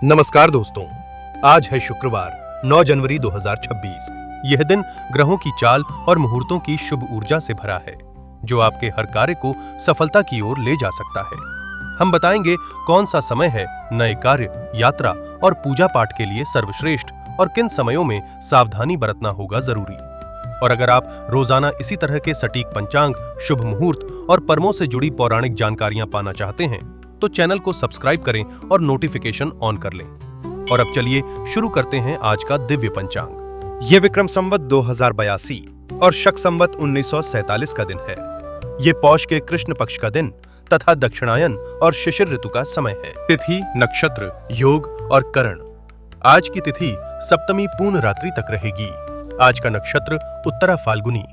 नमस्कार दोस्तों, आज है शुक्रवार 9 जनवरी 2026। यह दिन ग्रहों की चाल और मुहूर्तों की शुभ ऊर्जा से भरा है, जो आपके हर कार्य को सफलता की ओर ले जा सकता है। हम बताएंगे कौन सा समय है नए कार्य, यात्रा और पूजा पाठ के लिए सर्वश्रेष्ठ और किन समयों में सावधानी बरतना होगा जरूरी। और अगर आप रोजाना इसी तरह के सटीक पंचांग, शुभ मुहूर्त और पर्वों से जुड़ी पौराणिक जानकारियां पाना चाहते हैं तो चैनल को सब्सक्राइब करें और नोटिफिकेशन ऑन कर लें। और अब चलिए शुरू करते हैं आज का दिव्य पंचांग। ये विक्रम संवत 2082 और शक संवत 1947 का दिन है। ये पौष के कृष्ण पक्ष का दिन तथा दक्षिणायन और शिशिर ऋतु का समय है। तिथि, नक्षत्र, योग और करण। आज की तिथि सप्तमी पूर्ण रात्रि तक रहेगी। आज का नक्षत्र उत्तरा फाल्गुनी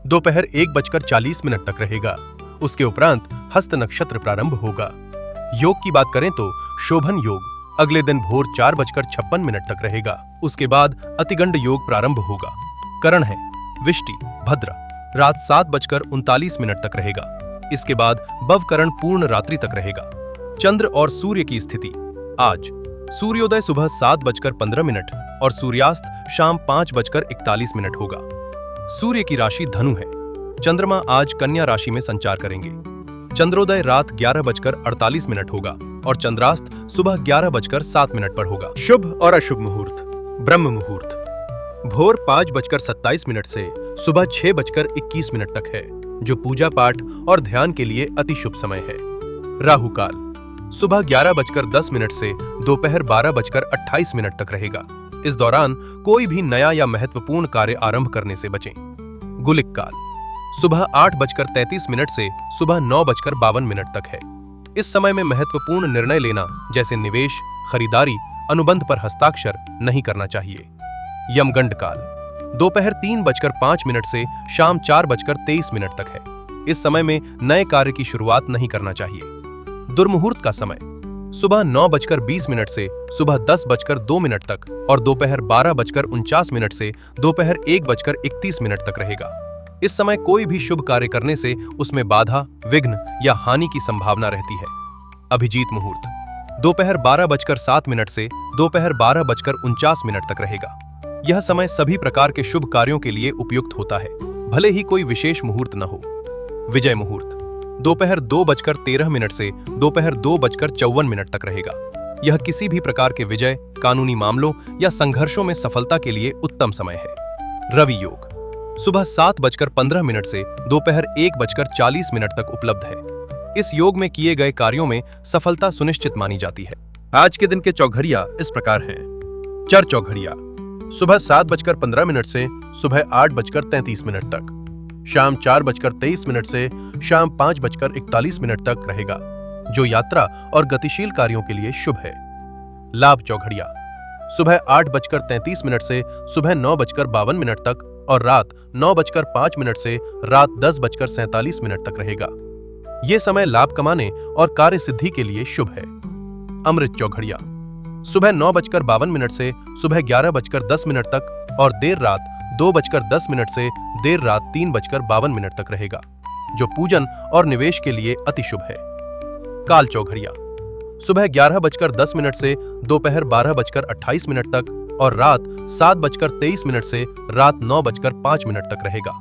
दोपहर 1:40 तक रहेगा। उसके उपरांत हस्त नक्षत्र प्रारंभ होगा। योग की बात करें तो शोभन योग अगले दिन भोर 4:56 तक रहेगा। उसके बाद अतिगंड योग प्रारंभ होगा। करण है विष्टि, भद्र, रात 7:39 तक रहेगा। इसके बाद भवकरण पूर्ण रात्रि तक रहेगा। चंद्र और सूर्य की स्थिति। आज सूर्योदय सुबह 7:15 और सूर्यास्त शाम 5:41 होगा। सूर्य की राशि धनु है। चंद्रमा आज कन्या राशि में संचार करेंगे। चंद्रोदय रात 11:48 होगा और चंद्रास्त सुबह 11:07 पर होगा। शुभ और अशुभ मुहूर्त। ब्रह्म मुहूर्त भोर 5:27 से सुबह 6:21 तक है, जो पूजा पाठ और ध्यान के लिए अति शुभ समय है। राहु काल सुबह 11:10 से दोपहर 12:28 तक रहेगा। इस दौरान कोई भी नया या महत्वपूर्ण कार्य आरंभ करने से बचें। गुलिक काल सुबह 8:33 से सुबह 9:52 तक है। इस समय में महत्वपूर्ण निर्णय लेना जैसे निवेश, खरीदारी, अनुबंध पर हस्ताक्षर नहीं करना चाहिए। यमगंड काल दोपहर 3:05 से शाम 4:23 तक है। इस समय में नए कार्य की शुरुआत नहीं करना चाहिए। दुर्मुहूर्त का समय सुबह 9:20 से सुबह 10:02 तक और दोपहर 12:49 से दोपहर 1:31 तक रहेगा। इस समय कोई भी शुभ कार्य करने से उसमें बाधा, विघ्न या हानि की संभावना रहती है। अभिजीत मुहूर्त दोपहर 12:07 से दोपहर 12:49 तक रहेगा। यह समय सभी प्रकार के शुभ कार्यों के लिए उपयुक्त होता है, भले ही कोई विशेष मुहूर्त न हो। विजय मुहूर्त दोपहर 2:13 से दोपहर 2:54 तक रहेगा। यह किसी भी प्रकार के विजय, कानूनी मामलों या संघर्षों में सफलता के लिए उत्तम समय है। रवि योग सुबह 7:15 से दोपहर 1:40 तक उपलब्ध है। इस योग में किए गए कार्यों में सफलता सुनिश्चित मानी जाती है। आज के दिन के चौघड़िया इस प्रकार हैं। चर चौघड़िया सुबह 7:15 से सुबह 8:33 तक, शाम 4:23 से शाम 5:41 तक रहेगा, जो यात्रा और गतिशील कार्यों के लिए शुभ है। लाभ चौघड़िया सुबह 8:33 से सुबह 9:52 तक और रात 9:05 से रात 10:47 तक रहेगा। ये समय लाभ कमाने और कार्य सिद्धि के लिए शुभ है। अमृत चौघड़िया सुबह 9:52 से सुबह 11:10 तक और देर रात 2:10 से देर रात 3:52 तक रहेगा, जो पूजन और निवेश के लिए अति शुभ है। काल चौघड़िया सुबह 11:10 से दोपहर 12:28 तक और रात 7:23 से रात 9:05 तक रहेगा।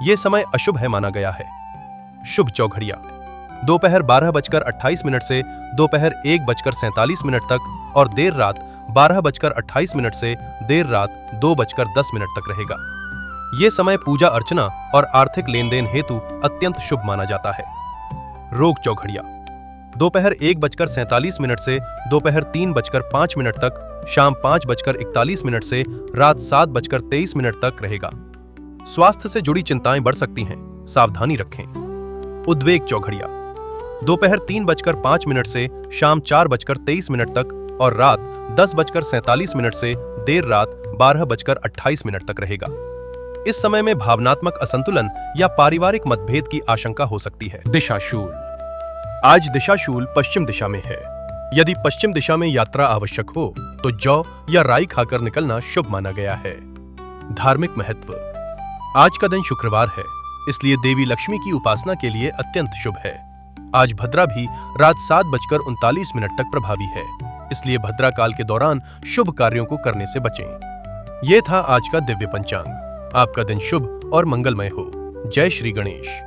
ये समय अशुभ है माना गया है। शुभ चौघड़िया दोपहर 12:28 से दोपहर 1:47 तक और देर रात 12:28 से देर रात 2:10 तक रहेगा। ये समय पूजा अर्चना और आर्थिक लेन देन हेतु अत्यंत शुभ माना जाता है। रोग चौघड़िया दोपहर 1:47 से दोपहर 3:05 तक, शाम 5:41 से रात 7:23 तक रहेगा। स्वास्थ्य से जुड़ी चिंताएं बढ़ सकती हैं, सावधानी रखें। उद्वेग चौघड़िया दोपहर 3:05 से शाम 4:23 तक और रात 10:47 से देर रात 12:28 तक रहेगा। इस समय में भावनात्मक असंतुलन या पारिवारिक मतभेद की आशंका हो सकती है। दिशाशूल आज दिशाशूल पश्चिम दिशा में है। यदि पश्चिम दिशा में यात्रा आवश्यक हो तो जौ या राई खाकर निकलना शुभ माना गया है। धार्मिक महत्व आज का दिन शुक्रवार है, इसलिए देवी लक्ष्मी की उपासना के लिए अत्यंत शुभ है। आज भद्रा भी रात 7:39 तक प्रभावी है। इसलिए भद्रा काल के दौरान शुभ कार्यों को करने से बचें। ये था आज का दिव्य पंचांग। आपका दिन शुभ और मंगलमय हो। जय श्री गणेश।